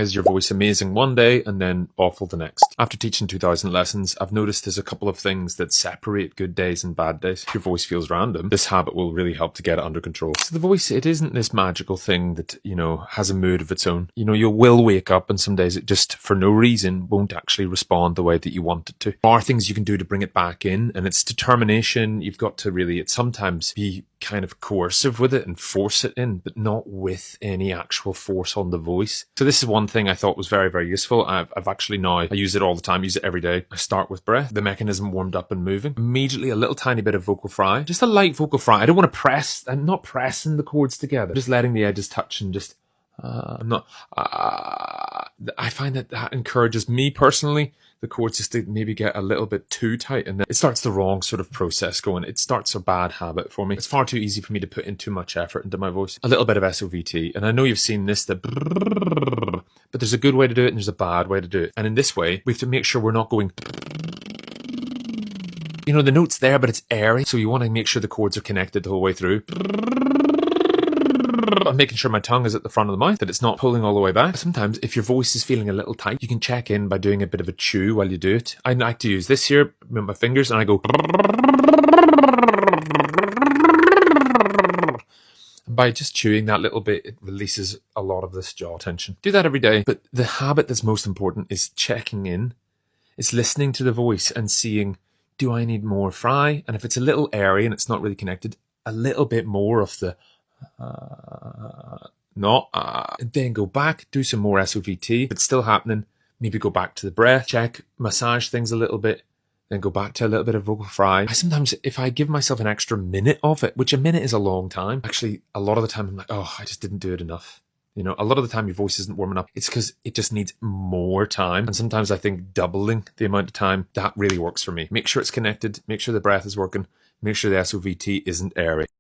Is your voice amazing one day and then awful the next? After teaching 2,000 lessons, I've noticed there's a couple of things that separate good days and bad days. If your voice feels random, this habit will really help to get it under control. So the voice, it isn't this magical thing that, has a mood of its own. You will wake up and some days it just, for no reason, won't actually respond the way that you want it to. There are things you can do to bring it back in, and it's determination. You've got to really, sometimes be kind of coercive with it and force it in, but not with any actual force on the voice. So this is one thing I thought was very, very useful. I've actually now, I use it all the time, use it every day. I start with breath, the mechanism warmed up and moving. Immediately a little tiny bit of vocal fry, just a light vocal fry. I don't want to press, I'm not pressing the chords together, just letting the edges touch and just, I find that encourages me personally, the chords just to maybe get a little bit too tight, and then it starts the wrong sort of process going. It starts a bad habit for me. It's far too easy for me to put in too much effort into my voice. A little bit of SOVT, and I know you've seen this, but there's a good way to do it and there's a bad way to do it. And in this way, we have to make sure we're not going, the note's there, but it's airy. So you want to make sure the chords are connected the whole way through. I'm making sure my tongue is at the front of the mouth, that it's not pulling all the way back. Sometimes if your voice is feeling a little tight, you can check in by doing a bit of a chew while you do it. I like to use this here with my fingers, and I go, and by just chewing that little bit, it releases a lot of this jaw tension. Do that every day. But the habit that's most important is checking in. It's listening to the voice and seeing, do I need more fry? And if it's a little airy and it's not really connected, a little bit more of the then go back, do some more SOVT. If it's still happening, maybe go back to the breath, check, massage things a little bit, then go back to a little bit of vocal fry. Sometimes if I give myself an extra minute of it, which a minute is a long time, actually a lot of the time I'm like, I just didn't do it enough. A lot of the time your voice isn't warming up. It's because it just needs more time. And sometimes I think doubling the amount of time, that really works for me. Make sure it's connected, make sure the breath is working, make sure the SOVT isn't airy.